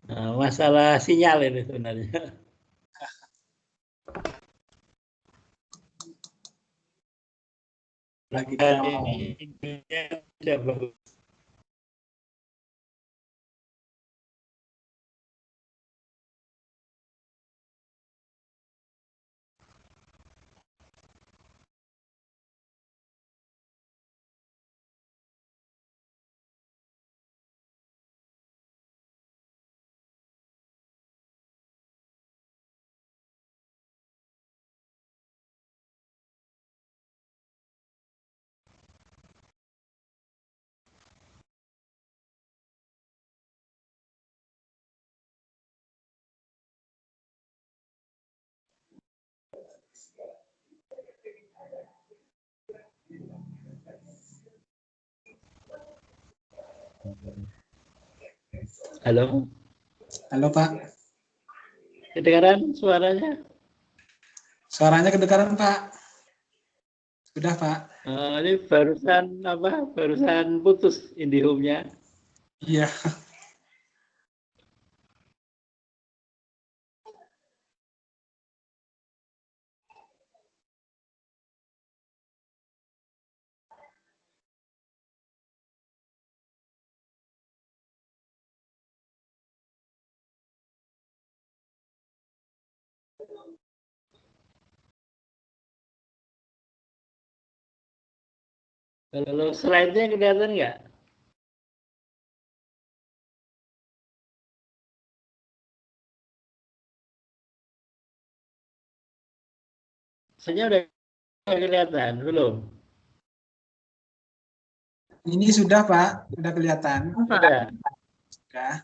Nah, masalah sinyal ini sebenarnya. Lagi ini tidak bagus. Halo. Halo Pak. Kedengaran suaranya? Suaranya kedengaran Pak. Sudah Pak. Ini barusan apa? Barusan putus IndiHome-nya. Iya. Kalau slide-nya kelihatan nggak? Slide-nya udah kelihatan belum? Ini sudah Pak, sudah kelihatan. Sudah. Sudah.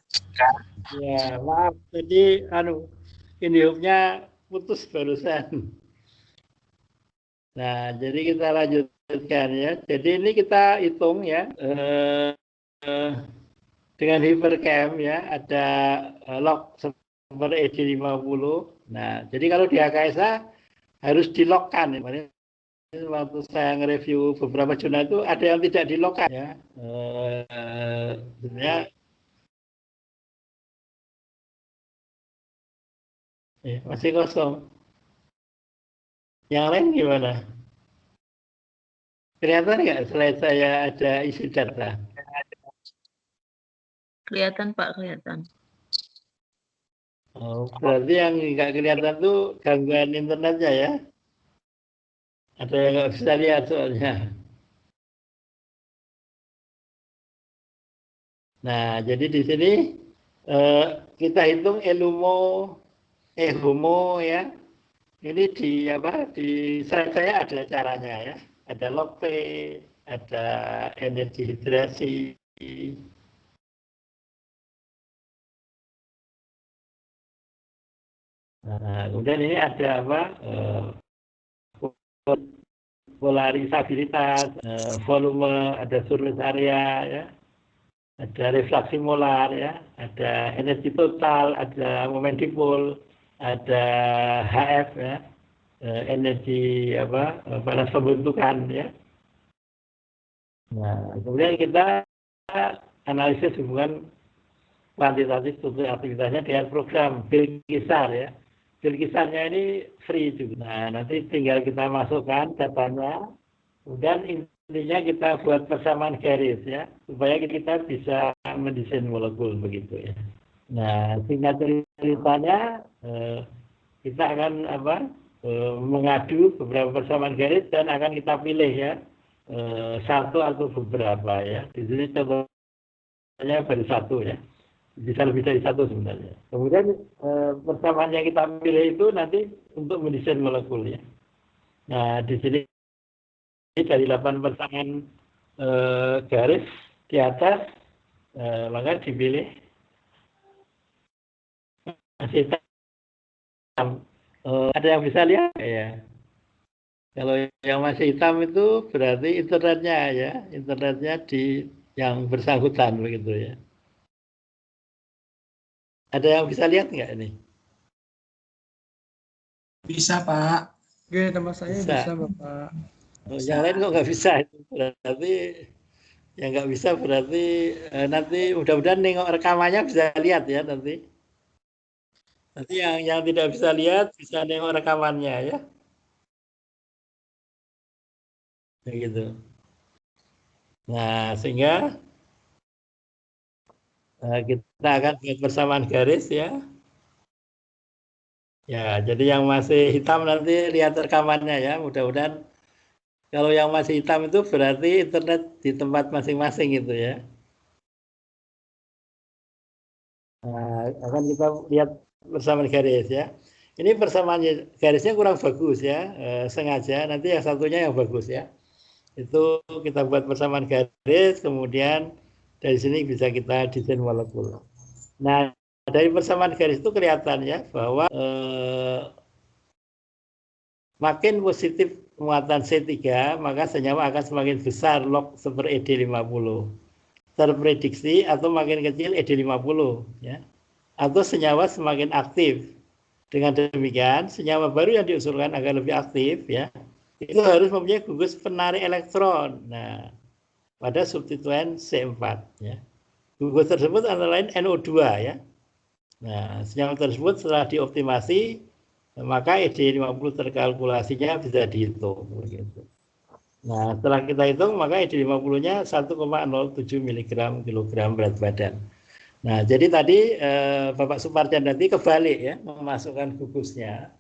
Ya, maaf. Jadi IndiHome-nya putus barusan. Nah, jadi kita lanjutkan ya. Jadi ini kita hitung ya. Dengan Hypercam ya, ada log server ED50. Nah, jadi kalau di HKSA harus di-lock-kan. Waktu saya nge-review beberapa jurnal itu ada yang tidak di-lock-kan ya. Sebenarnya masih kosong. Yang lain gimana? Kelihatan nggak slide saya ada isi data? Kelihatan Pak, kelihatan. Oh, berarti yang nggak kelihatan tuh gangguan internetnya ya? Ada yang nggak bisa lihat soalnya. Nah, jadi di sini kita hitung eHomo ya. Ini di apa? Di slide saya ada caranya ya. Ada log P, ada energi hidrasi. Nah, kemudian ini ada apa? Polarisabilitas, volume, ada surface area ya. Ada refraksi molar ya, ada energi total, ada moment dipole, ada HF ya, energi panas pembentukan ya. Nah, kemudian kita analisis hubungan kuantitatif struktur aktivitasnya dengan program Bilkisar ya. Bilkisarnya ini free juga. Nah, nanti tinggal kita masukkan datanya, kemudian intinya kita buat persamaan garis ya, supaya kita bisa mendesain molekul begitu ya. Nah, singkat ceritanya kita akan mengadu beberapa persamaan garis dan akan kita pilih ya satu atau beberapa ya. Di sini contohnya baru satu ya. Bisa lebih dari satu sebenarnya. Kemudian persamaan yang kita pilih itu nanti untuk mendesain molekul ya. Nah, di sini dari 8 persamaan garis di atas, maka dipilih masih hitam. Ada yang bisa lihat ya? Kalau yang masih hitam itu berarti internetnya ya, internetnya di yang bersangkutan begitu ya. Ada yang bisa lihat nggak ini? Bisa Pak. Oke, nama saya bisa Bapak. Oh, yang lain kok nggak bisa? Itu berarti Yang nggak bisa berarti nanti mudah-mudahan nengok rekamannya bisa lihat ya nanti. Nanti yang tidak bisa lihat bisa nengok rekamannya ya. Begitu. Nah, sehingga kita akan buat persamaan garis ya. Ya, jadi yang masih hitam nanti lihat rekamannya ya. Mudah-mudahan kalau yang masih hitam itu berarti internet di tempat masing-masing gitu ya. Nah, akan kita lihat persamaan garis ya. Ini persamaan garisnya kurang bagus ya, sengaja. Nanti yang satunya yang bagus ya. Itu kita buat persamaan garis, kemudian dari sini bisa kita desain molekul. Nah, dari persamaan garis itu kelihatan ya bahwa makin positif muatan C3, maka senyawa akan semakin besar log seper ED50. Terprediksi atau makin kecil ED50 ya. Atau senyawa semakin aktif. Dengan demikian, senyawa baru yang diusulkan agar lebih aktif ya, itu harus mempunyai gugus penarik elektron. Nah, pada substituen C4 ya. Gugus tersebut antara lain NO2 ya. Nah, senyawa tersebut setelah dioptimasi maka ED50 terkalkulasinya bisa dihitung begitu. Nah, setelah kita hitung maka ED50-nya 1,07 mg kilogram berat badan. Nah, jadi tadi Bapak Suparjan nanti kebalik ya, memasukkan gugusnya.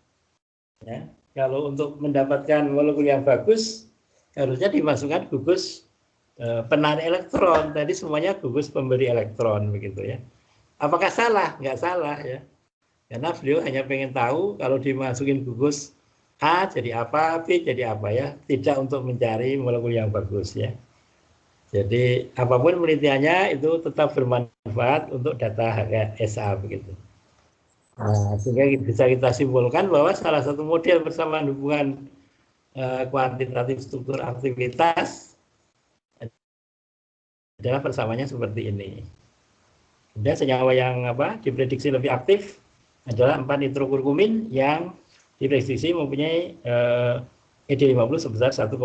Ya. Kalau untuk mendapatkan molekul yang bagus, harusnya dimasukkan gugus penarik elektron. Tadi semuanya gugus pemberi elektron begitu ya. Apakah salah? Nggak salah ya. Karena beliau hanya pengen tahu kalau dimasukin gugus A jadi apa, B jadi apa ya. Tidak untuk mencari molekul yang bagus ya. Jadi apapun penelitiannya itu tetap bermanfaat untuk data HSA begitu. Nah, sehingga bisa kita simpulkan bahwa salah satu model persamaan hubungan kuantitatif struktur aktivitas adalah persamaannya seperti ini. Kemudian senyawa yang diprediksi lebih aktif adalah 4 nitrokurkumin yang diprediksi mempunyai ED50 sebesar 1,07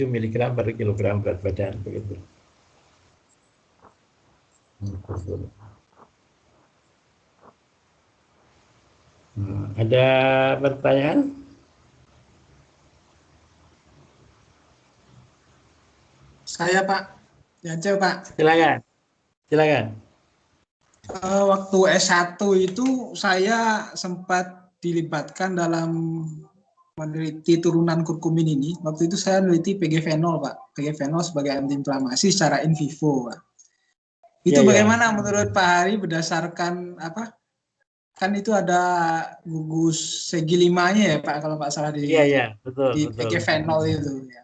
mg per kilogram berat badan begitu. Ada pertanyaan? Saya Pak, Jance Pak. Silakan. Silakan. Waktu S1 itu saya sempat dilibatkan dalam meneliti turunan kurkumin ini. Waktu itu saya meneliti PG-fenol Pak. PG-fenol sebagai antiinflamasi secara in vivo Pak. Itu bagaimana menurut Pak Hari berdasarkan apa? Kan itu ada gugus segi 5-nya ya Pak kalau Pak salah di betul. PG-fenol itu ya.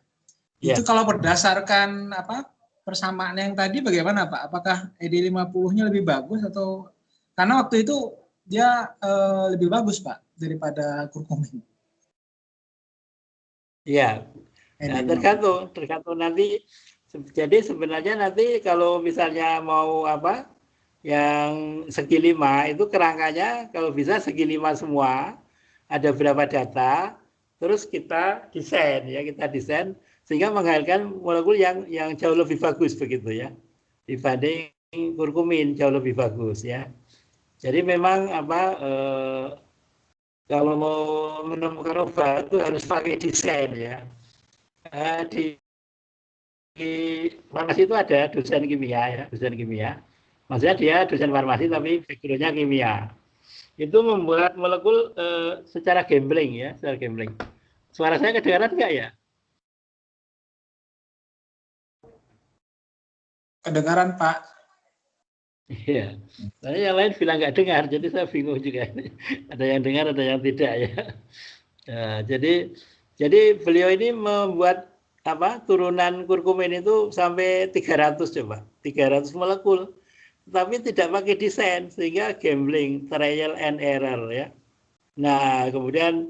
Itu kalau berdasarkan apa? Persamaan yang tadi bagaimana Pak? Apakah ED50-nya lebih bagus atau karena waktu itu dia lebih bagus Pak daripada kurkumin? Iya, nah, tergantung nanti. Jadi sebenarnya nanti kalau misalnya mau yang segi 5 itu kerangkanya kalau bisa segi 5 semua, ada berapa data, terus kita desain sehingga menghasilkan molekul yang jauh lebih bagus begitu ya, dibanding kurkumin jauh lebih bagus ya. Jadi memang kalau mau menemukan obat itu harus pakai desain ya. Di farmasi itu ada dosen kimia ya, dosen kimia. Maksudnya dia dosen farmasi tapi backgroundnya kimia. Itu membuat molekul secara gambling ya, secara gambling. Suara saya kedengaran nggak ya? Kedengaran Pak. Iya. Saya yang lain bilang nggak dengar, jadi saya bingung juga. Ada yang dengar, ada yang tidak ya. Nah, jadi beliau ini membuat turunan kurkumin itu sampai 300 coba, 300 molekul. Tapi tidak pakai desain sehingga gambling, trial and error ya. Nah, kemudian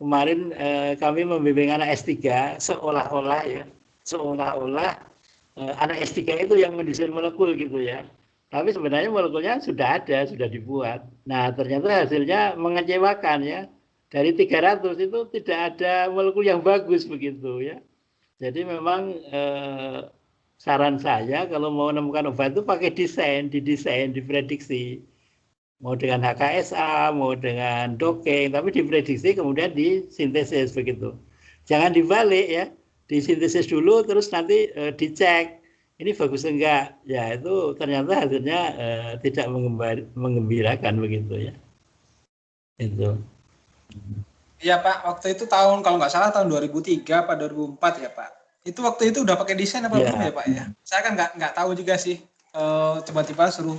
kemarin kami membimbing anak S3 seolah-olah anak S3 itu yang mendesain molekul gitu ya. Tapi sebenarnya molekulnya sudah ada, sudah dibuat. Nah, ternyata hasilnya mengecewakan ya. Dari 300 itu tidak ada molekul yang bagus begitu ya. Jadi memang saran saya kalau mau menemukan obat itu pakai didesain, diprediksi. Mau dengan HKSA, mau dengan dokeng, tapi diprediksi kemudian disintesis begitu. Jangan dibalik ya, disintesis dulu terus nanti dicek ini bagus enggak. Ya itu ternyata hasilnya tidak menggembirakan begitu ya. Itu. Iya Pak, waktu itu tahun kalau nggak salah tahun 2003 apa 2004 ya Pak. Itu waktu itu udah pakai desain apa belum ya Pak ya? Saya kan nggak tahu juga sih. Tiba-tiba suruh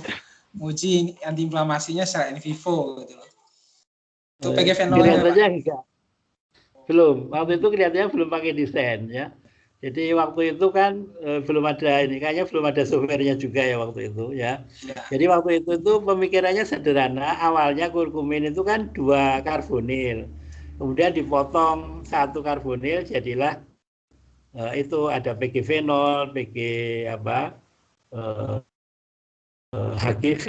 uji antiinflamasinya secara in vivo gitu loh. Itu PG-fenolnya Pak. Enggak. Belum. Waktu itu kelihatannya belum pakai desain ya. Jadi waktu itu kan belum ada ini, kayaknya belum ada softwarenya juga ya waktu itu ya. Jadi waktu itu pemikirannya sederhana. Awalnya kurkumin itu kan 2 karbonil. Kemudian dipotong 1 karbonil jadilah itu ada PG fenol, PG HGV,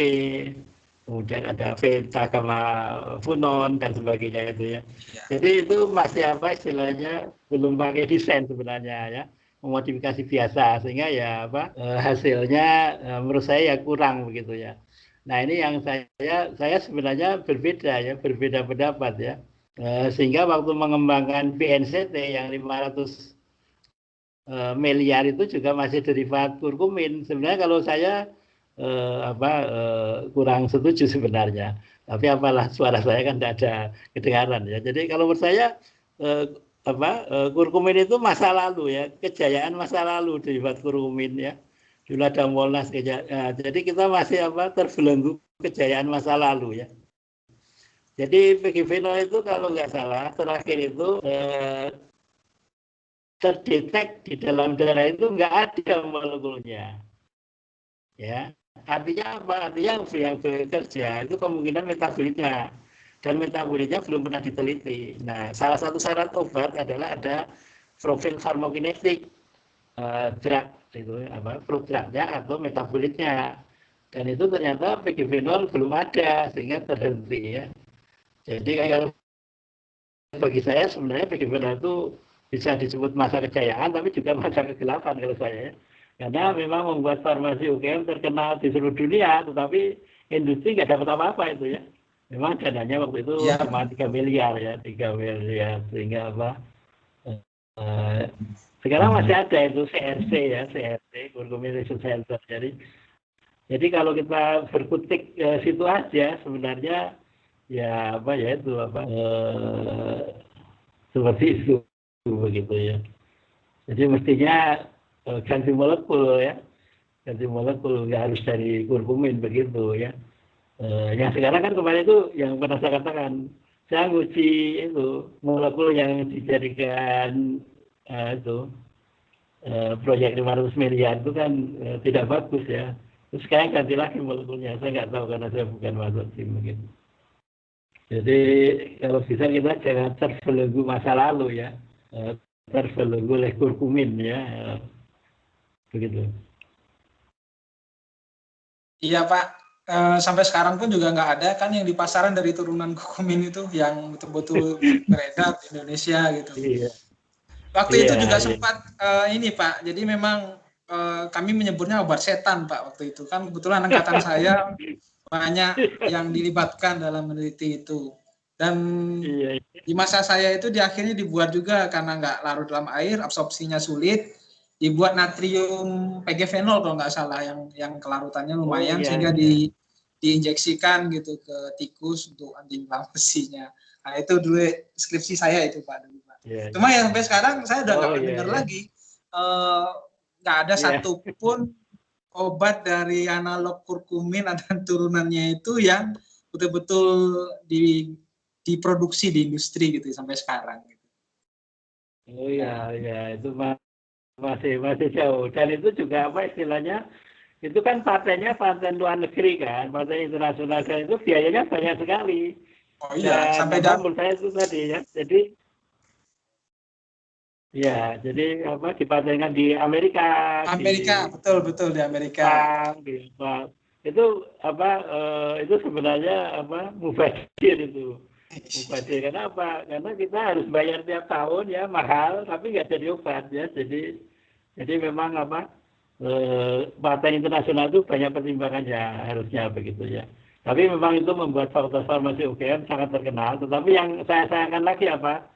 kemudian ada beta-gamma-funon dan sebagainya itu ya. Jadi itu masih istilahnya belum pakai desain sebenarnya ya, memodifikasi biasa sehingga ya hasilnya menurut saya ya kurang begitu ya. Nah ini yang saya sebenarnya berbeda pendapat ya. Sehingga waktu mengembangkan BNCT yang 500 miliar itu juga masih derivat kurkumin. Sebenarnya kalau saya kurang setuju sebenarnya. Tapi apalah suara saya kan tidak ada kedengaran ya. Jadi kalau menurut saya kurkumin itu masa lalu ya, kejayaan masa lalu derivat kurkumin ya. Dulu ada Molnas jadi kita masih terbelenggu kejayaan masa lalu ya. Jadi PG fenol itu kalau nggak salah terakhir itu terdetek di dalam darah itu nggak ada molekulnya. Ya, artinya apa? Artinya yang bekerja itu kemungkinan metabolitnya, dan metabolitnya belum pernah diteliti. Nah, salah satu syarat obat adalah ada profil farmakokinetik drug itu prodrugnya atau metabolitnya, dan itu ternyata PG fenol belum ada sehingga terhenti ya. Jadi kalau bagi saya sebenarnya PG fenol itu bisa disebut masa kejayaan, tapi juga masa kegelapan kalau saya. Karena memang membuat farmasi UGM terkenal di seluruh dunia, tetapi industri nggak dapat apa-apa itu ya. Memang dananya waktu itu cuma 3 miliar ya, 3 miliar sehingga sekarang masih ada itu CRC ya, CRC, Kurkumin Research Center. Jadi kalau kita berkutik situ aja sebenarnya ya seperti itu begitu ya. Jadi mestinya ganti molekul ya, ganti molekul nggak harus dari kurkumin begitu ya. Yang sekarang kan kemarin itu yang pernah saya katakan, saya nguji itu molekul yang dijadikan proyek 500 miliar itu kan tidak bagus ya. Terus sekarang ganti lagi molekulnya, saya nggak tahu karena saya bukan masuk tim begitu. Jadi kalau bisa kita jangan terbelenggu masa lalu ya, terbelenggu oleh kurkumin ya, begitu. Iya Pak, sampai sekarang pun juga nggak ada kan yang di pasaran dari turunan kurkumin itu yang betul-betul beredar di Indonesia gitu. Iya. Waktu itu juga sempat ini Pak, jadi memang kami menyebutnya obat setan Pak waktu itu kan kebetulan angkatan saya banyak yang dilibatkan dalam meneliti itu, dan di masa saya itu akhirnya dibuat juga karena nggak larut dalam air, absorpsinya sulit, dibuat natrium PG fenol kalau nggak salah yang kelarutannya lumayan sehingga diinjeksikan gitu ke tikus untuk antiinflamasinya. Nah itu dulu skripsi saya itu Pak. Cuma ya sampai sekarang saya udah nggak dengar lagi, nggak ada satupun obat dari analog kurkumin dan turunannya itu yang betul-betul diproduksi di industri gitu sampai sekarang. Gitu. Oh ya, itu masih jauh, dan itu juga istilahnya itu kan paten luar negeri kan, paten internasional, dan itu biayanya banyak sekali. Oh iya, dan sampai menurut saya itu tadi ya, jadi dipatenkan di Amerika. Betul di Amerika. Itu itu sebenarnya mubazir itu. Mubazir karena apa? Karena kita harus bayar tiap tahun ya mahal, tapi nggak jadi obat ya. Jadi memang paten internasional itu banyak pertimbangannya harusnya begitu ya. Tapi memang itu membuat Fakultas Farmasi UGM sangat terkenal. Tetapi yang saya sayangkan lagi apa?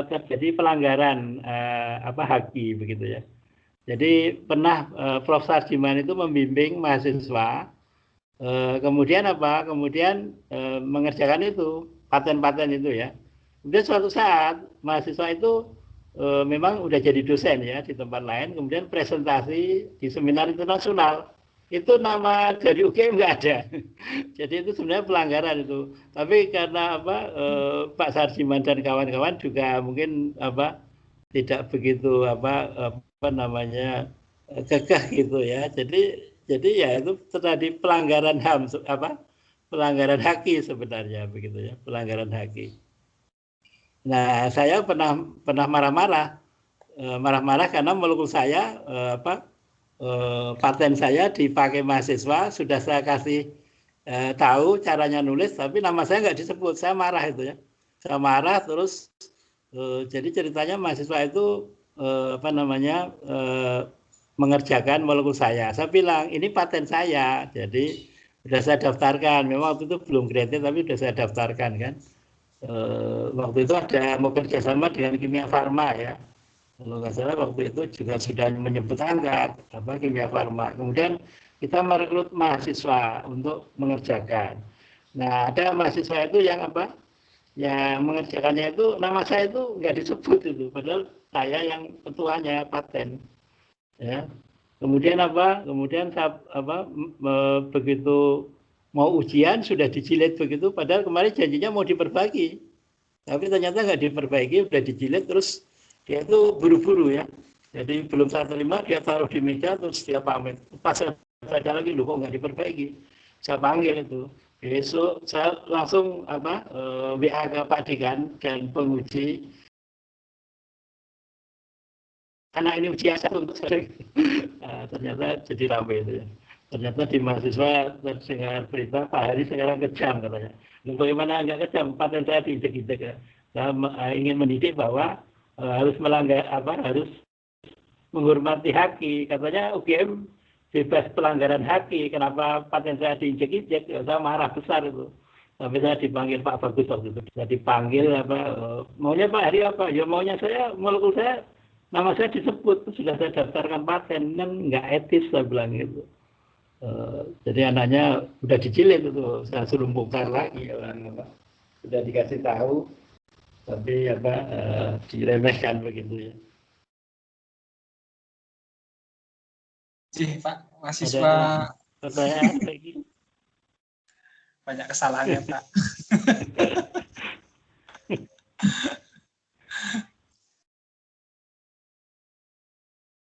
Terjadi pelanggaran haki begitu ya. Jadi pernah Prof. Sarjiman itu membimbing mahasiswa, kemudian apa? Kemudian mengerjakan itu paten-paten itu ya. Kemudian suatu saat mahasiswa itu memang udah jadi dosen ya di tempat lain, kemudian presentasi di seminar internasional. Itu nama dari UGM nggak ada. Jadi itu sebenarnya pelanggaran itu. Tapi karena Pak Sarjiman dan kawan-kawan juga mungkin tidak begitu kekeh gitu ya. Jadi ya itu terjadi pelanggaran HAM pelanggaran haki sebenarnya begitu ya, pelanggaran haki. Nah, saya pernah marah-marah karena menurut saya paten saya dipakai mahasiswa, sudah saya kasih tahu caranya nulis, tapi nama saya nggak disebut. Saya marah itu ya. Saya marah terus jadi ceritanya mahasiswa itu mengerjakan molekul saya. Saya bilang ini paten saya, jadi sudah saya daftarkan. Memang waktu itu belum graded tapi sudah saya daftarkan kan. Waktu itu ada mau kerjasama dengan Kimia Farma ya. Kalau nggak salah waktu itu juga sudah menyebut angka Kimia Farma. Kemudian kita merekrut mahasiswa untuk mengerjakan. Nah ada mahasiswa itu yang yang mengerjakannya itu nama saya itu nggak disebut itu, padahal saya yang ketuanya paten. Ya. Kemudian Kemudian begitu mau ujian sudah dijilid begitu, padahal kemarin janjinya mau diperbaiki, tapi ternyata nggak diperbaiki, udah dijilid terus dia itu buru-buru ya. Jadi belum saya terima dia taruh di meja terus dia pamit. Pas saya baca lagi loh kok nggak diperbaiki, saya panggil itu. Besok saya langsung WA ke Pak Dekan dan penguji. Karena ini ujian satu untuk saya. Ternyata jadi ramai itu ya. Ternyata di mahasiswa terdengar berita Pak Hari sekarang kejam katanya. Bagaimana nggak kejam? Paten saya diinjek-injek ya. Saya ingin mendidik bahwa harus melanggar harus menghormati haki. Katanya UGM bebas pelanggaran haki. Kenapa paten saya diinjek-injek? Ya, saya marah besar itu. Sampai saya dipanggil Pak Bagus waktu itu. Saya dipanggil maunya Pak Hari apa? Ya maunya saya, molekul saya, nama saya disebut, sudah saya daftarkan paten, kan nggak etis saya bilang gitu. Jadi anaknya udah dijilid itu, saya suruh bongkar lagi sudah dikasih tahu, tapi diremehkan begitu ya. Pak, mahasiswa pertanyaan lagi. Banyak kesalahannya Pak.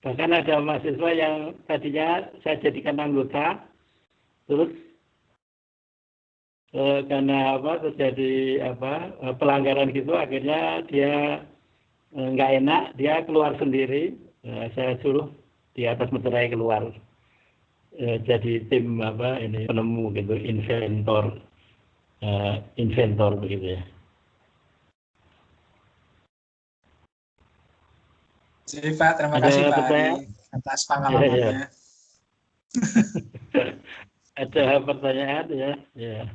Bahkan ada mahasiswa yang tadinya saya jadikan anggota, terus karena terjadi pelanggaran gitu, akhirnya dia nggak enak, dia keluar sendiri. Saya suruh di atas meterai keluar, jadi tim penemu gitu, inventor begitu ya. Jadi Pak, terima kasih Pak Ari atas pengalamannya. Ada pertanyaan ya? Ya.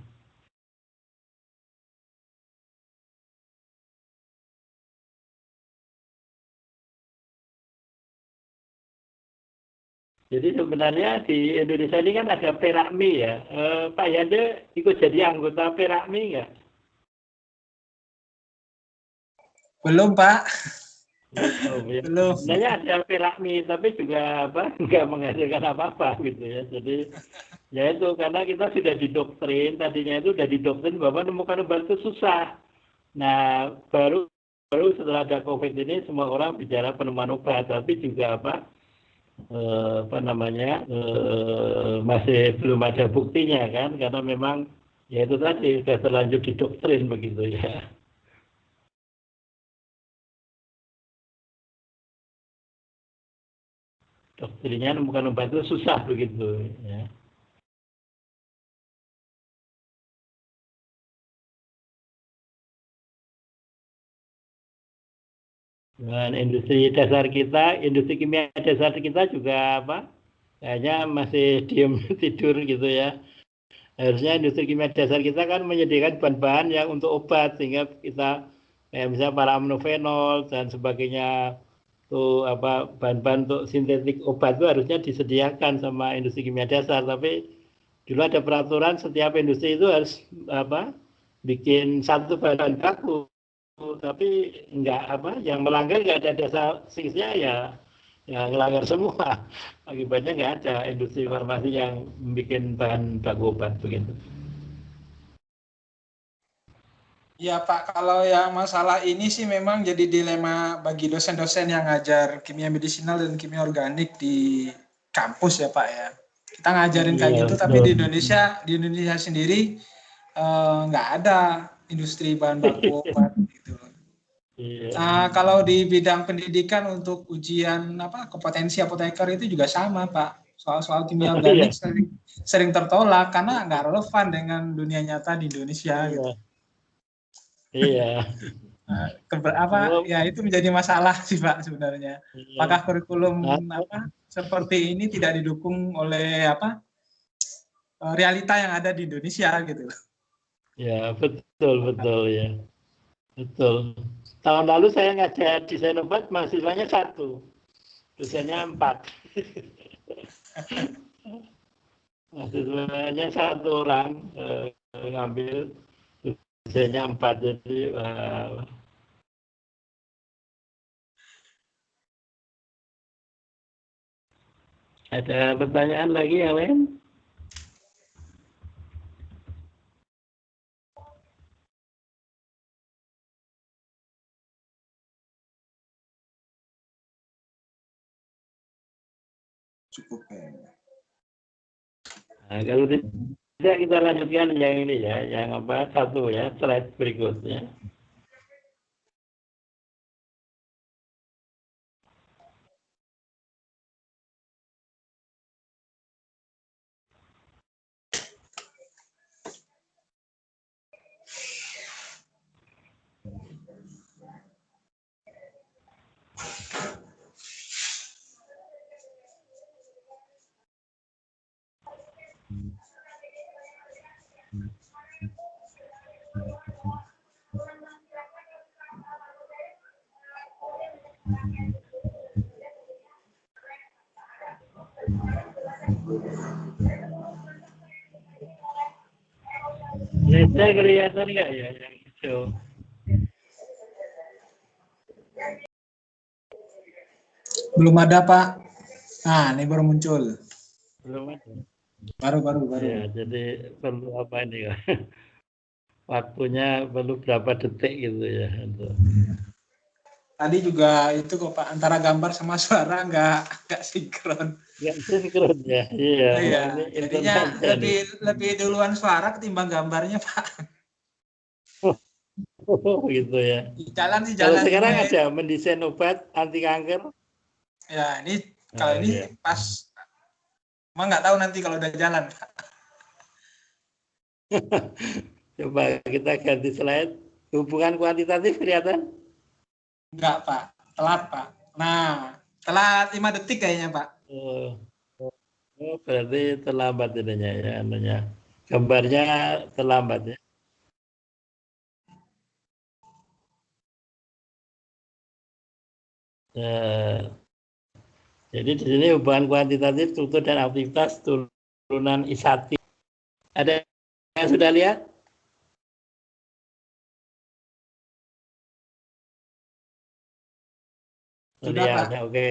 Jadi sebenarnya di Indonesia ini kan ada Perakmi ya. Pak Yande ikut jadi anggota Perakmi nggak? Belum Pak. Belum. Sebenarnya ada Perakmi, tapi juga nggak menghasilkan apa-apa gitu ya. Jadi ya itu karena kita sudah didoktrin, tadinya itu sudah didoktrin bahwa menemukan obat itu susah. Nah baru setelah ada COVID ini semua orang bicara penemuan obat, tapi juga masih belum ada buktinya kan, karena memang ya itu tadi sudah terlanjur didoktrin begitu ya. Doktrinnya menemukan obat itu susah begitu ya. Dan industri kimia dasar kita juga kayaknya masih diem tidur gitu ya. Harusnya industri kimia dasar kita kan menyediakan bahan-bahan yang untuk obat, sehingga kita kayak misalnya paracetamol dan sebagainya, tuh apa bahan-bahan untuk sintetik obat itu harusnya disediakan sama industri kimia dasar. Tapi dulu ada peraturan setiap industri itu harus apa bikin satu bahan baku, tapi enggak apa yang melanggar enggak ada dasar sanksinya ya, ya melanggar semua. Akibatnya enggak ada industri farmasi yang bikin bahan baku obat begitu. Ya Pak, kalau yang masalah ini sih memang jadi dilema bagi dosen-dosen yang ngajar kimia medisinal dan kimia organik di kampus ya Pak ya. Kita ngajarin kayak Iya, gitu, tapi di Indonesia sendiri nggak ada industri bahan baku obat gitu. iya. Nah, kalau di bidang pendidikan untuk ujian apa kompetensi apoteker itu juga sama Pak. Soal-soal kimia organik Iya, sering tertolak karena nggak relevan dengan dunia nyata di Indonesia gitu. iya, iya. Apa Belum, ya itu menjadi masalah sih Pak sebenarnya. iya. Apakah kurikulum Nah, apa seperti ini tidak didukung oleh apa realita yang ada di Indonesia gitu. ya betul betul ya, betul. Tahun lalu saya ngajar desain obat, mahasiswanya satu, dosennya 4. Mahasiswanya satu orang ngambil, dosennya 4. Jadi ada pertanyaan lagi yang lain? Cukup kayaknya. Nah, kalau tidak kita lanjutkan yang ini ya, yang apa satu ya, slide berikutnya. Slide kelihatan nggak ya yang hijau? Belum ada Pak. Nah ini baru muncul. Belum ada. Baru. Ya, jadi perlu apa ini ya? Waktunya perlu berapa detik gitu ya untuk. Tadi juga itu kok Pak antara gambar sama suara nggak sinkron. Nggak sinkron ya, iya. Oh, iya, Ini jadinya internetnya nih. lebih duluan suara ketimbang gambarnya Pak. Oh, gitu ya. Di jalan sih Kalau jalan sekarang cuma ada mendesain obat anti kanker. ya ini kalau Oh, ini iya. pas emang nggak tahu nanti kalau udah jalan Pak. Coba kita ganti slide. Hubungan kuantitatif kelihatan? Enggak Pak, telat Pak. Nah, telat 5 detik kayaknya Pak. Oh, oh, berarti terlambat ininya ya, anunya. Gambarnya terlambat ya. Eh, jadi di sini hubungan kuantitatif struktur dan aktivitas turunan isati. Ada yang sudah lihat? Sudah Lihat, Pak. ya, oke.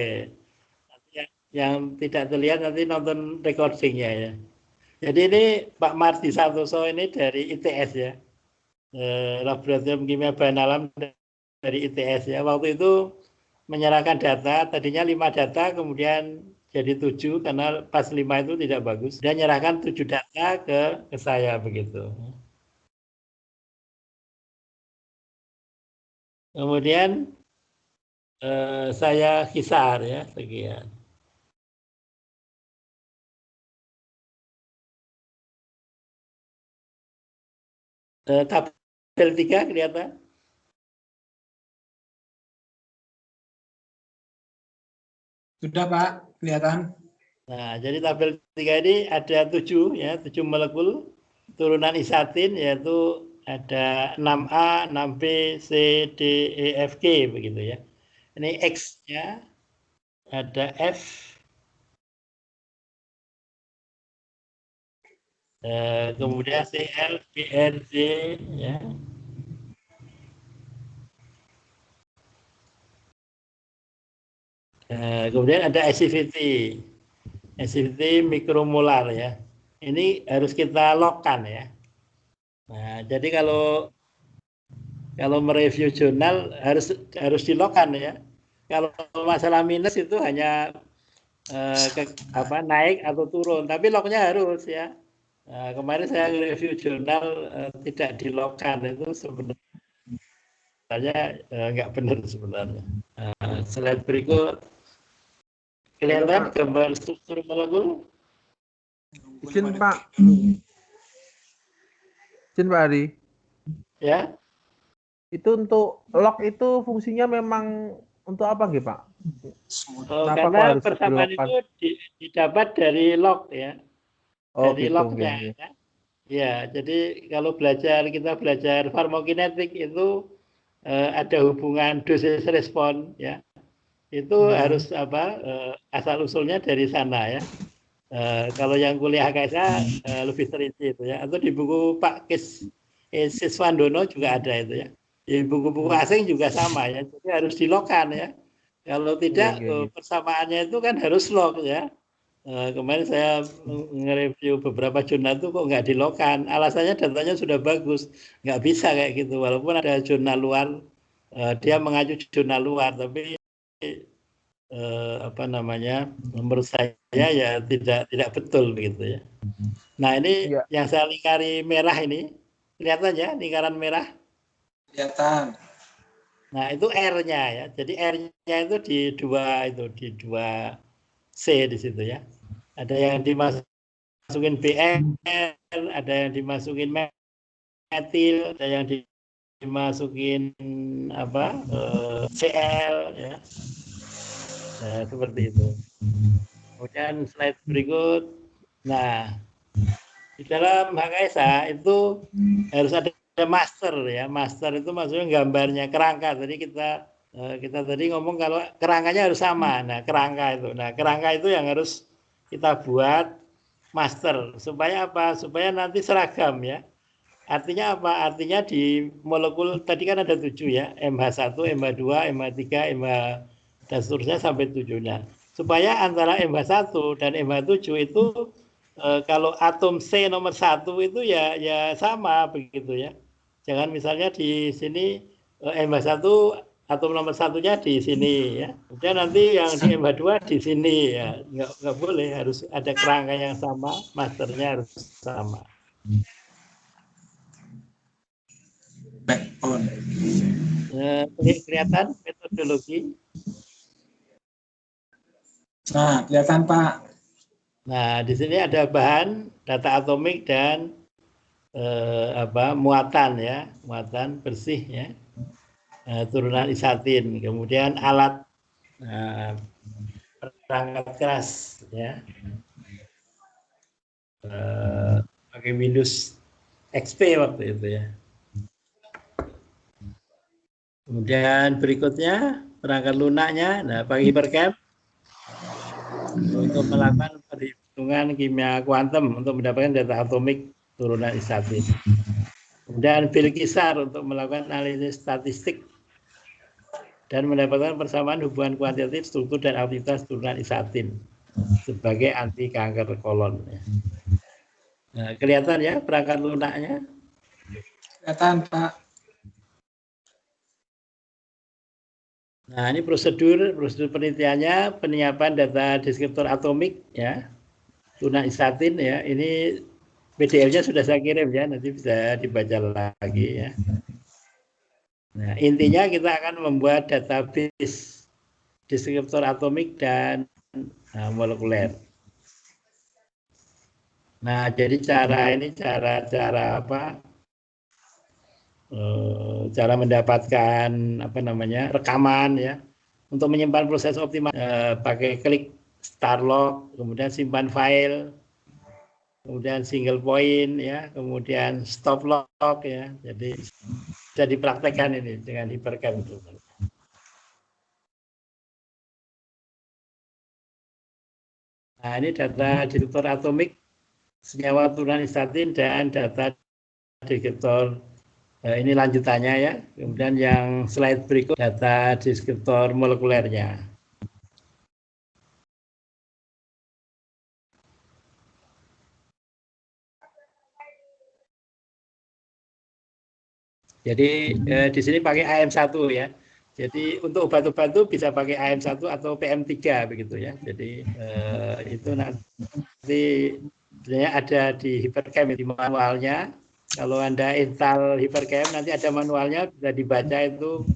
Yang tidak terlihat nanti nonton recordingnya ya. Jadi ini Pak Mardi Santoso ini dari ITS ya, Laboratorium Kimia Bahan Alam dari ITS ya. Waktu itu menyerahkan data, tadinya 5 data, kemudian jadi 7 karena pas 5 itu tidak bagus. Dia menyerahkan 7 data ke saya begitu. Kemudian saya kisar ya sekian. Tabel 3 kelihatan? Sudah Pak, kelihatan. Nah, jadi tabel 3 ini ada 7 ya, 7 molekul turunan isatin, yaitu ada 6A, 6B, C, D, E, F, G begitu ya. Ini X-nya ada F, kemudian Cl, Br, J ya. Kemudian ada activity mikromolar ya. Ini harus kita logkan ya. Nah, jadi kalau mereview jurnal harus dilogkan ya. Kalau masalah minus itu hanya naik atau turun, tapi lognya harus ya. Nah, kemarin saya review jurnal tidak dilogkan, itu sebenarnya nggak benar sebenarnya. Slide berikut. Kelihatan gambar struktur molekul? Izin Pak Ari. Ya. Itu untuk log itu fungsinya memang untuk apa nggih Pak? Karena persamaan itu didapat dari log ya. Dari gitu, lognya ya. Ya, jadi kalau kita belajar farmakokinetik itu ada hubungan dosis respon ya. Itu harus asal usulnya dari sana ya. Kalau yang kuliah KSA lebih terinci itu ya. Atau di buku Pak Siswandono juga ada itu ya. Di buku-buku asing juga sama ya. Jadi harus dilogkan ya. Kalau tidak persamaannya itu kan harus log ya. Kemarin saya nge-review beberapa jurnal itu kok nggak dilogkan. Alasannya datanya sudah bagus, nggak bisa kayak gitu. Walaupun ada jurnal luar, dia mengacu jurnal luar, tapi menurut saya ya tidak betul begitu ya. Nah ini yang saya lingkari merah ini, kelihatan ya lingkaran merah? Kelihatan. Nah itu R-nya ya. Jadi R-nya itu di dua C di situ ya. Ada yang dimasukin BR, ada yang dimasukin metil, ada yang dimasukin Cl ya. Nah, seperti itu. Kemudian slide berikut. Nah, di dalam HKSA itu harus ada master ya. Master itu maksudnya gambarnya kerangka. Tadi kita tadi ngomong kalau kerangkanya harus sama. Nah, kerangka itu yang harus kita buat master supaya apa? Supaya nanti seragam ya. Artinya apa? Artinya di molekul tadi kan ada 7 ya, MH1, MH2, MH3, MH dan seterusnya sampai 7. Nah, supaya antara MH1 dan MH7 itu kalau atom C nomor 1 itu ya sama begitu ya. Jangan misalnya di sini MH1 atom nomor 1-nya di sini ya. Kemudian nanti yang di MH2 di sini ya. Nggak boleh, harus ada kerangka yang sama, masternya harus sama. Backbone. Kelihatan metodologi? Nah, kelihatan Pak. Nah, di sini ada bahan, data atomik dan muatan ya, muatan bersih ya, turunan isatin. Kemudian alat perangkat keras ya, pakai Windows XP waktu itu ya. Kemudian berikutnya perangkat lunaknya, nah pakai Hypercam untuk melakukan perhitungan kimia kuantum untuk mendapatkan data atomik turunan isatin. Kemudian Bilkisar untuk melakukan analisis statistik dan mendapatkan persamaan hubungan kuantitatif struktur dan aktivitas turunan isatin sebagai anti kanker kolon. Nah, kelihatan ya perangkat lunaknya? Kelihatan Pak. Nah, ini prosedur penelitiannya, penyiapan data deskriptor atomik ya, turunan isatin ya. Ini PDF-nya sudah saya kirim ya, nanti bisa dibaca lagi ya. Nah, intinya kita akan membuat database deskriptor atomik dan molekuler. Nah, jadi cara cara mendapatkan rekaman ya untuk menyimpan proses optimal pakai klik start log, kemudian simpan file, kemudian single point ya, kemudian stop log ya. Jadi bisa dipraktekkan ini dengan HyperCamp itu. Nah, ini data detektor atomik senyawa turunan istatin dan data detektor ini lanjutannya ya. Kemudian yang slide berikut data deskriptor molekulernya. Jadi di sini pakai AM1 ya. Jadi untuk obat-obat itu bisa pakai AM1 atau PM3 begitu ya. Jadi itu nanti sebenarnya ada di HyperCamp di manualnya. Kalau Anda install HyperCamp nanti ada manualnya, bisa dibaca itu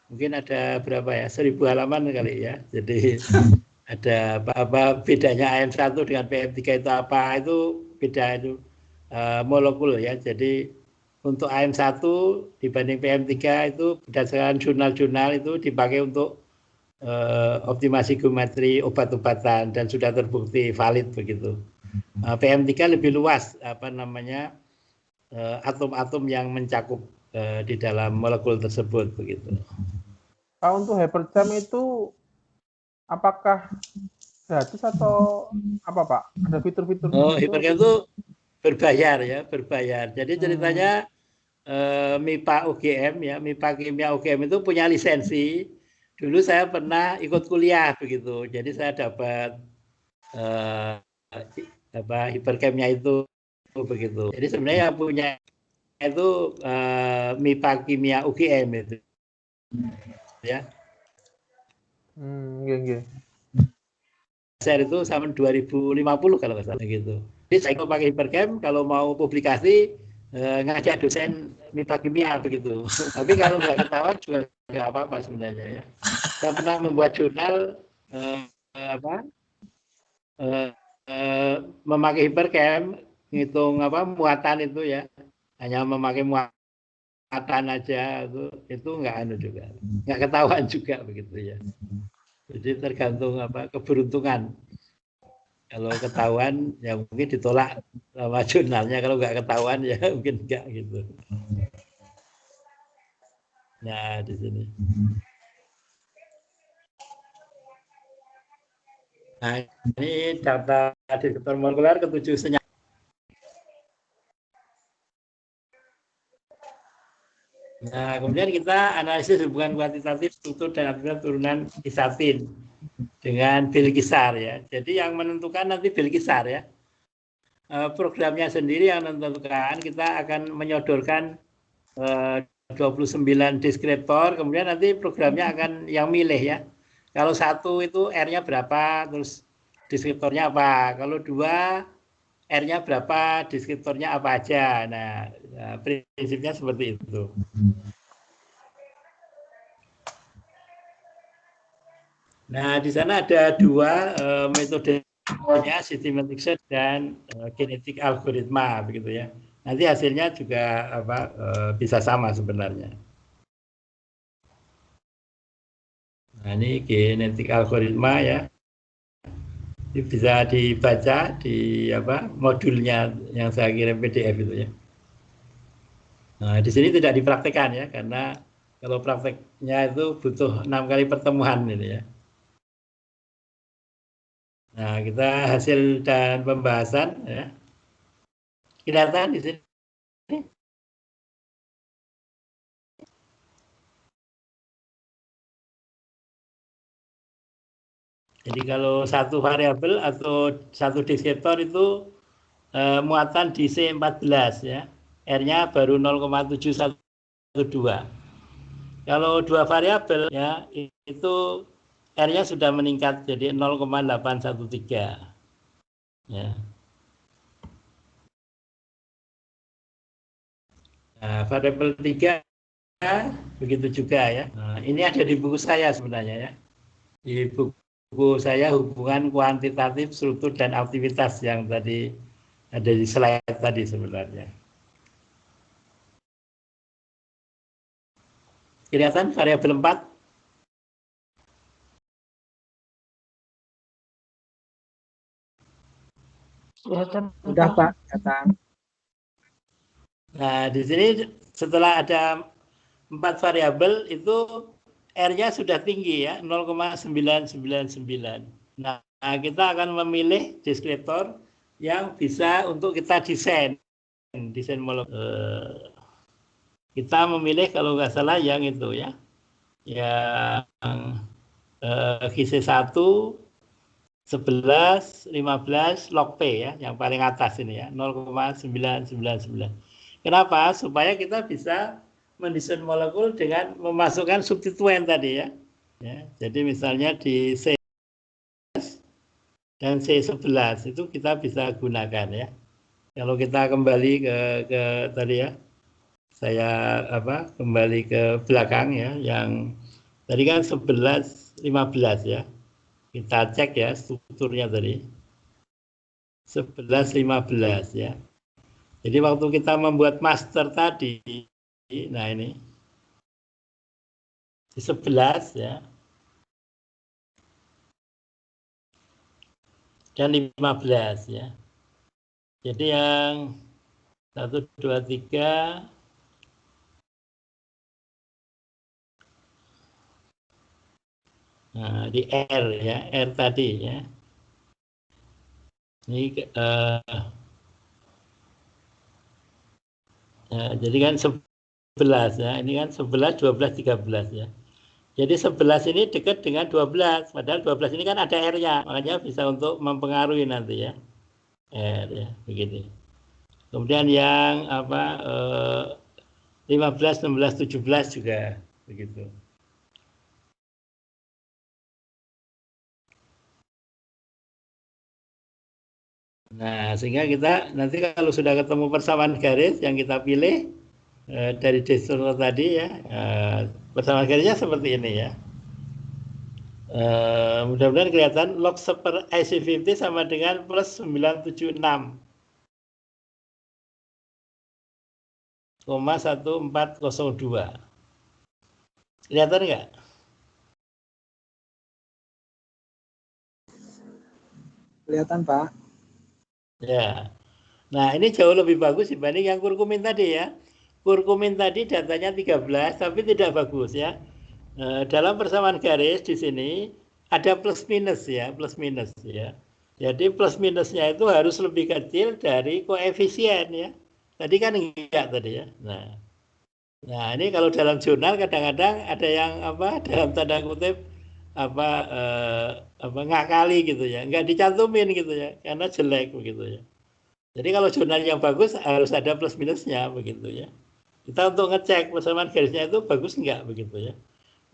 mungkin ada berapa ya, 1000 halaman kali ya. Jadi ada apa bedanya AM1 dengan PM3 itu apa, itu beda itu molekul ya. Jadi untuk AM1 dibanding PM3 itu berdasarkan jurnal-jurnal itu dipakai untuk optimasi geometri obat-obatan dan sudah terbukti valid begitu. PM3 lebih luas apa namanya atom-atom yang mencakup di dalam molekul tersebut begitu. Untuk HyperCamp itu apakah gratis atau apa Pak? Ada fitur-fitur? Oh, HyperCamp itu berbayar ya, berbayar. Jadi ceritanya MIPA UGM ya, MIPA Kimia UGM itu punya lisensi. Dulu saya pernah ikut kuliah begitu. Jadi saya dapat HyperCamp-nya itu begitu. Jadi sebenarnya yang punya itu MIPA Kimia UGM itu ya. Iya. Share itu sama 2050 kalau nggak salah gitu. Jadi saya kalau pakai HyperCamp kalau mau publikasi ngajak dosen MIPA Kimia begitu. Tapi kalau nggak ketahuan juga nggak apa-apa sebenarnya ya. Saya pernah membuat jurnal memakai HyperCamp, ngitung muatan itu ya, hanya memakai muatan aja itu nggak juga, nggak ketahuan juga begitu ya. Jadi tergantung keberuntungan. Kalau ketahuan ya mungkin ditolak sama jurnalnya, kalau nggak ketahuan ya mungkin enggak gitu. Nah di sini. Nah ini data detektor molekuler ketujuh senyawa. Nah kemudian kita analisis hubungan kuantitatif struktur dan aktivitas turunan istatin dengan Bilgisar ya. Jadi yang menentukan nanti Bilgisar ya. Programnya sendiri yang menentukan, kita akan menyodorkan 29 deskriptor, kemudian nanti programnya akan yang milih ya. Kalau satu itu R-nya berapa, terus deskriptornya apa. Kalau dua, R-nya berapa, deskriptornya apa aja. Nah, prinsipnya seperti itu. Nah, di sana ada dua metodenya, systematic search dan kinetic algoritma begitu ya. Nanti hasilnya juga bisa sama sebenarnya. Nah, ini kinetic algoritma ya. Ini bisa dibaca di modulnya yang saya kirim PDF itu ya. Nah, di sini tidak dipraktekkan ya, karena kalau prakteknya itu butuh 6 kali pertemuan ini ya. Nah, kita hasil dan pembahasan ya. Kelihatan di sini. Jadi kalau satu variabel atau satu deskriptor itu muatan di C14 ya. R-nya baru 0,712. Kalau dua variabel ya itu R-nya sudah meningkat jadi 0,813. Ya. Nah, variabel 3 begitu juga ya. Nah, ini ada di buku saya sebenarnya ya. Di buku saya hubungan kuantitatif struktur dan aktivitas yang tadi ada di slide tadi sebenarnya. Kelihatan variabel 4 Udah Pak, datang. Nah, di sini setelah ada 4 variabel itu R-nya sudah tinggi ya, 0,999. Nah, kita akan memilih deskriptor yang bisa untuk kita desain molekul. Kita memilih kalau nggak salah yang itu ya, yang GC1 11, 15 log P ya, yang paling atas ini ya, 0,999. Kenapa? Supaya kita bisa mendesain molekul dengan memasukkan substituen tadi ya. Jadi misalnya di C dan C11 itu kita bisa gunakan ya. Kalau kita kembali ke tadi ya, saya kembali ke belakang ya, yang tadi kan 11, 15 ya. Kita cek ya strukturnya tadi. 11, 15 ya. Jadi waktu kita membuat master tadi, nah ini di 11 ya, dan 15 ya. Jadi yang 1, 2, 3, nah di R ya, R tadi ya. Ini jadi kan 11 ya, ini kan 11, 12, 13 ya. Jadi 11 ini dekat dengan 12, padahal 12 ini kan ada R-nya, makanya bisa untuk mempengaruhi nanti ya. R ya, begitu. Kemudian yang 15, 16, 17 juga begitu. Nah, sehingga kita nanti kalau sudah ketemu persamaan garis yang kita pilih dari deskriptor tadi ya, persamaan garisnya seperti ini ya. Mudah-mudahan kelihatan log per IC50 sama dengan plus 976,1402. Kelihatan nggak? Kelihatan Pak. Ya. Nah, ini jauh lebih bagus dibanding yang kurkumin tadi ya. Kurkumin tadi datanya 13 tapi tidak bagus ya. Dalam persamaan garis di sini ada plus minus ya, plus minus ya. Jadi plus minusnya itu harus lebih kecil dari koefisien ya. Tadi kan enggak tadi ya. Nah ini kalau dalam jurnal kadang-kadang ada yang dalam tanda kutip ngakali gitu ya, enggak dicantumin gitu ya, karena jelek begitu ya. Jadi kalau jurnal yang bagus harus ada plus minusnya begitu ya. Kita untuk ngecek persamaan garisnya itu bagus enggak begitu ya.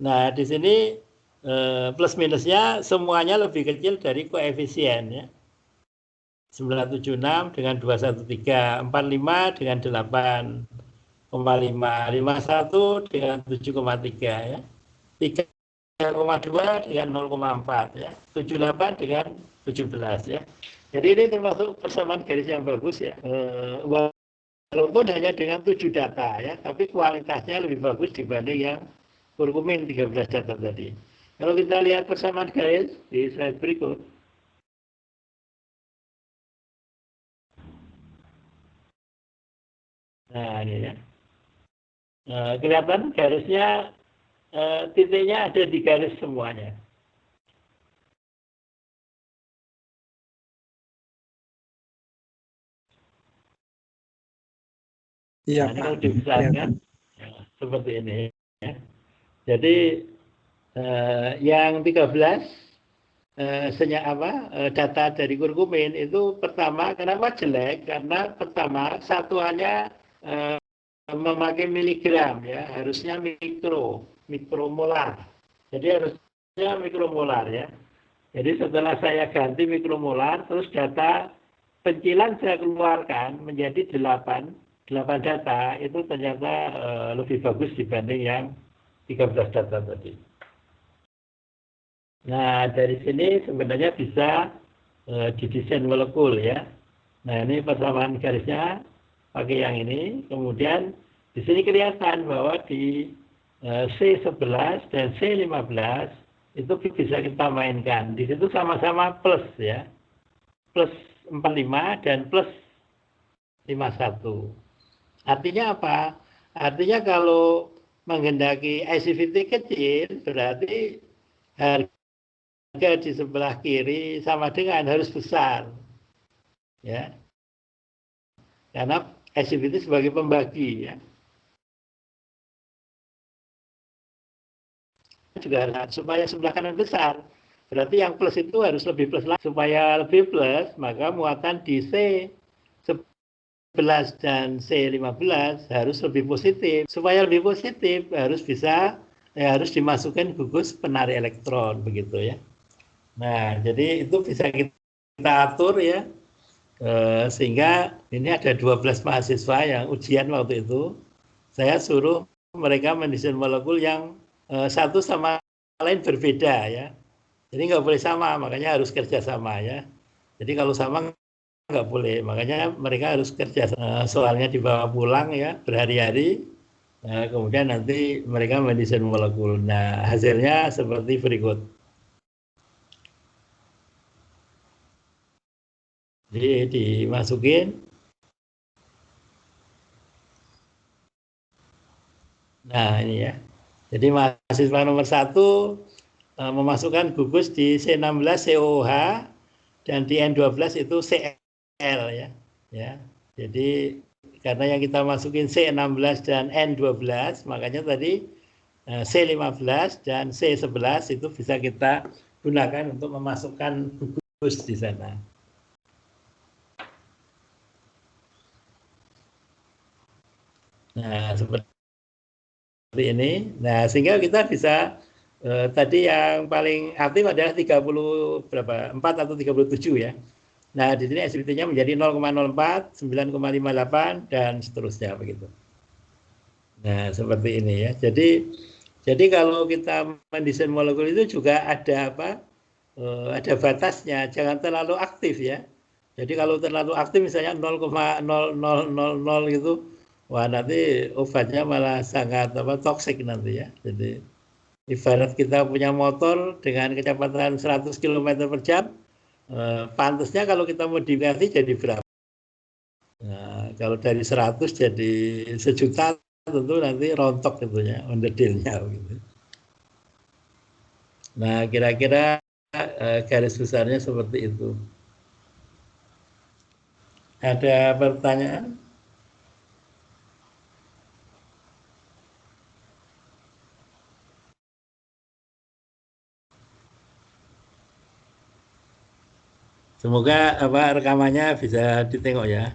Nah, di sini plus minusnya semuanya lebih kecil dari koefisien ya. 976 dengan 213, 45 dengan 8,5, 51 dengan 7,3 ya. 3,2 dengan 0,4 ya. 78 dengan 17 ya. Jadi ini termasuk persamaan garis yang bagus ya. Walaupun hanya dengan 7 data ya, tapi kualitasnya lebih bagus dibanding yang kurkumin 13 data tadi. Kalau kita lihat persamaan garis di slide berikut. Nah ini ya. Kelihatan garisnya, titiknya ada di garis semuanya. Iya Nah, ini Pak. kalau dibesarkan seperti ini ya. Jadi yang 13 data dari kurkumin itu pertama kenapa jelek, karena pertama satuannya memakai miligram ya, harusnya mikromolar. Jadi harusnya mikromolar ya. Jadi setelah saya ganti mikromolar, terus data pencilan saya keluarkan menjadi 8 data, itu ternyata lebih bagus dibanding yang 13 data tadi. Nah, dari sini sebenarnya bisa didesain molekul ya. Nah, ini persamaan garisnya pakai yang ini. Kemudian di sini kelihatan bahwa di C11 dan C15 itu bisa kita mainkan. Di situ sama-sama plus ya. Plus 45 dan plus 51. Artinya apa? Artinya kalau menghendaki IC50 kecil, berarti harga di sebelah kiri sama dengan harus besar. Ya. Karena IC50 sebagai pembagi, ya. Juga supaya sebelah kanan besar. Berarti yang plus itu harus lebih plus lagi. Supaya lebih plus, maka muatan di C11 dan C15 harus lebih positif. Supaya lebih positif harus harus dimasukkan gugus penarik elektron, begitu ya. Nah, jadi itu bisa kita atur ya. Sehingga ini ada 12 mahasiswa yang ujian waktu itu. Saya suruh mereka mendesain molekul yang satu sama lain berbeda ya. Jadi nggak boleh sama, makanya harus kerja sama ya. Jadi kalau sama nggak boleh, makanya mereka harus kerja. Soalnya dibawa pulang ya berhari-hari. Kemudian nanti mereka mendesain molekul. Nah hasilnya seperti berikut. Jadi dimasukin. Nah ini ya. Jadi mahasiswa nomor 1 memasukkan gugus di C16 COH dan di N12 itu Cl ya. Ya. Jadi karena yang kita masukin C16 dan N12 makanya tadi C15 dan C11 itu bisa kita gunakan untuk memasukkan gugus di sana. Nah, seperti ini. Nah, sehingga kita bisa tadi yang paling aktif adalah 4 atau 37 ya. Nah, di sini SPT-nya menjadi 0,04, 9,58 dan seterusnya begitu. Nah, seperti ini ya. Jadi kalau kita mendesain molekul itu juga ada ada batasnya, jangan terlalu aktif ya. Jadi kalau terlalu aktif misalnya 0,0000 gitu, wah nanti obatnya malah sangat toksik nanti ya. Jadi ibarat kita punya motor dengan kecepatan 100 km per jam, pantasnya kalau kita modifikasi jadi berapa? Nah, kalau dari 100 jadi 1.000.000 tentu nanti rontok tentunya, onderdilnya. Gitu. Nah kira-kira garis besarnya seperti itu. Ada pertanyaan? Semoga rekamannya bisa ditengok ya.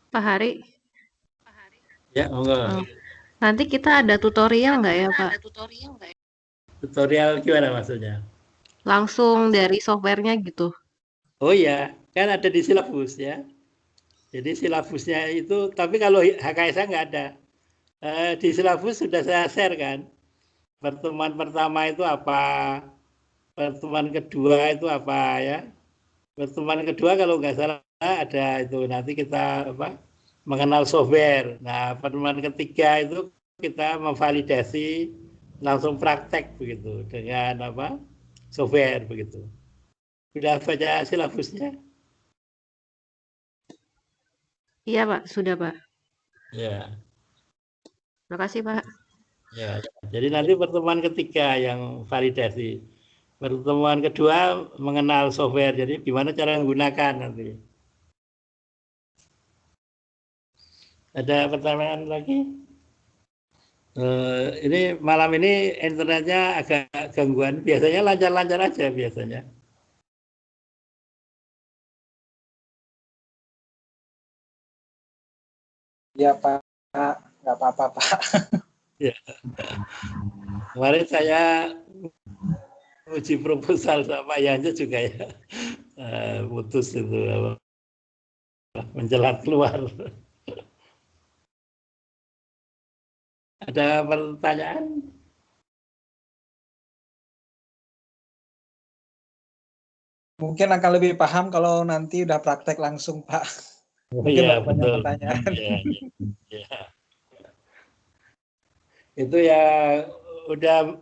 Pak Hari. Ya, monggo. Oh. Nanti kita ada tutorial nggak ya, Pak? Tutorial gimana maksudnya? Langsung dari softwarenya gitu. Oh iya, kan ada di silabus ya. Jadi silabusnya itu, tapi kalau HKSA nggak ada. Di silabus sudah saya share kan. Pertemuan pertama itu apa? Pertemuan kedua itu apa ya? Pertemuan kedua kalau nggak salah ada itu, nanti kita mengenal software. Nah, pertemuan ketiga itu kita memvalidasi langsung praktek begitu dengan software begitu. Sudah baca silabusnya? Iya, Pak. Sudah, Pak. Ya. Terima kasih, Pak. Ya. Jadi nanti pertemuan ketiga yang validasi. Pertemuan kedua mengenal software. Jadi gimana cara menggunakan nanti. Ada pertanyaan lagi? Ini malam ini internetnya agak gangguan. Biasanya lancar-lancar aja biasanya. Ya Pak, nggak apa-apa Pak. Ya. Kemarin saya uji proposal sama Yanja juga ya, putus itu mencelat keluar. Ada pertanyaan? Mungkin akan lebih paham kalau nanti udah praktek langsung, Pak. Oh Mungkin iya, banyak betul. pertanyaan. Iya, iya, iya. Itu ya udah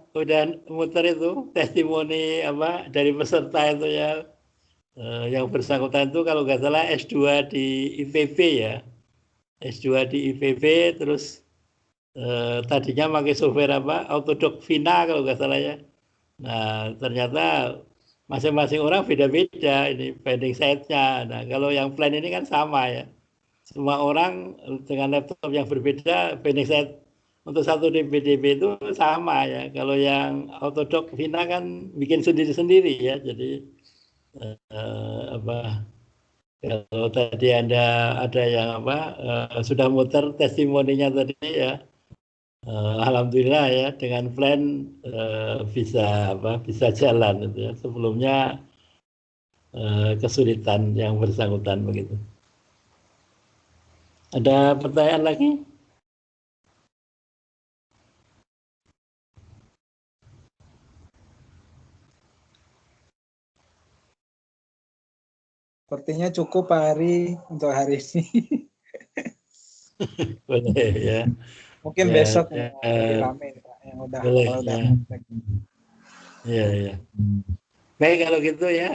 muter itu testimoni apa dari peserta itu ya. Yang bersangkutan itu kalau nggak salah S2 di IPB ya. S2 di IPB terus tadinya pakai software apa Autodoc Vina kalau nggak salah ya. Nah ternyata masing-masing orang beda-beda ini pending site-nya. Nah kalau yang plan ini kan sama ya. Semua orang dengan laptop yang berbeda pending site untuk satu DB itu sama ya. Kalau yang Autodoc Vina kan bikin sendiri-sendiri ya. Jadi apa kalau tadi ada yang apa sudah muter testimoninya tadi ya. Alhamdulillah ya dengan plan bisa jalan itu ya. Sebelumnya kesulitan yang bersangkutan begitu. Ada pertanyaan lagi? Sepertinya cukup Pak Hari untuk hari ini. Boleh ya. Mungkin Ya, besok ya, lebih ramai Pak, yang udah boleh kalau udah ya. praktek. Ya, ya. Baik kalau gitu ya.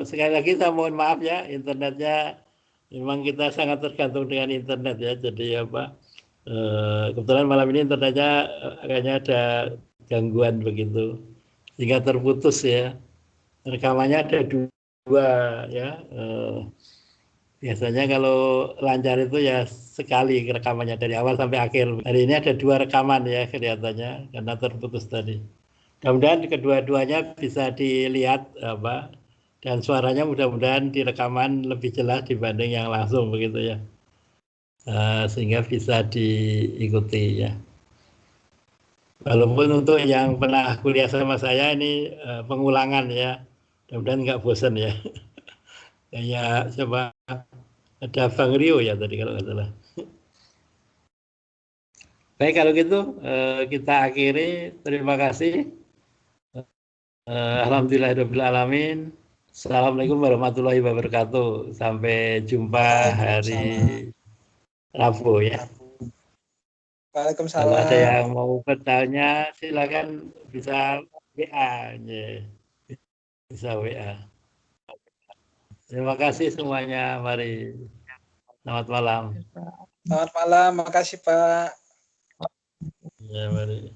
Sekali lagi saya mohon maaf ya internetnya memang kita sangat tergantung dengan internet ya. Jadi apa? Kebetulan malam ini internetnya kayaknya ada gangguan begitu sehingga terputus ya. Rekamannya ada dua ya. Biasanya kalau lancar itu ya sekali rekamannya dari awal sampai akhir. Hari ini ada dua rekaman ya kelihatannya karena terputus tadi. Mudah-mudahan kedua-duanya bisa dilihat apa dan suaranya mudah-mudahan direkaman lebih jelas dibanding yang langsung begitu ya. Sehingga bisa diikuti ya. Walaupun untuk yang pernah kuliah sama saya ini pengulangan ya, mudah-mudahan nggak bosan ya. Kayak coba ada Bang Rio ya tadi kalau nggak salah. Baik kalau gitu kita akhiri. Terima kasih. Alhamdulillahirobbilalamin. Assalamualaikum warahmatullahi wabarakatuh. Sampai jumpa hari Rabu ya. Kalau ada Waalaikumsalam. yang mau bertanya silakan bisa WA. Ya. Bisa WA. Terima kasih semuanya. Mari. Selamat malam. Selamat malam, makasih Pak. Ya, mari.